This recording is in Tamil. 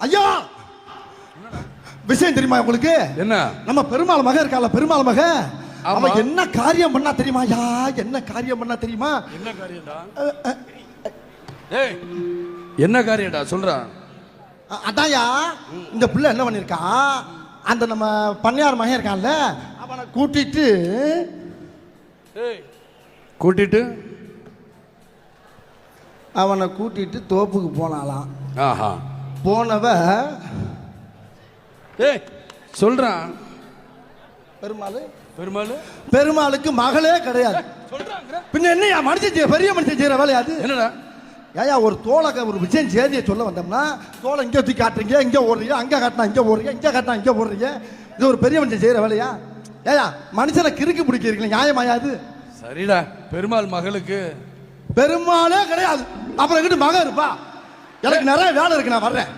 ஐயா விஷயம் தெரியுமா உங்களுக்கு? என்ன? நம்ம பெருமாள் மக இருக்கால, பெருமாள் மக அவன் என்ன காரியம் பண்ணா தெரியுமா? யா என்ன காரியம் பண்ணா தெரியுமா? என்ன காரியம்டா? ஏய் என்ன காரியம்டா சொல்றான்? அதான்யா இந்த பிள்ளை என்ன பண்ணிருக்கா, அந்த நம்ம பண்ணையார் மகன் இருக்கான்ல அவனை கூட்டிட்டு அவனை கூட்டிட்டு தோப்புக்கு போனாலாம். ஆஹா. போனவ ஏய் சொல்றான். பெருமாளுக்கு மகளே கிடையாது. பின்ன என்னையா மனுஷன் பெரிய மனுஷன் செய்யற வேலையாது? என்னடா ஏயா ஒரு தோளக ஒரு விஷயம் செய்தியை சொல்ல வந்தோம்னா தோலை இங்கே தூக்கி காட்டுறீங்க, இங்கே ஓடுறீங்க, அங்கே காட்டினா இங்கே ஓடுறீங்க, இங்கே காட்டினா இங்கே ஓடுறீங்க. இது ஒரு பெரிய மனுஷன் செய்யற வேலையா? ஏயா மனுஷனை கிறுக்கு பிடிக்கிறீங்களா? நியாயமாயாது? சரிடா. பெருமாள் மகளுக்கு பெருமாளே கிடையாது, அப்புறம் எங்கிட்ட மகன் இருப்பா? எனக்கு நிறைய வேலை இருக்கு, நான் வர்றேன்.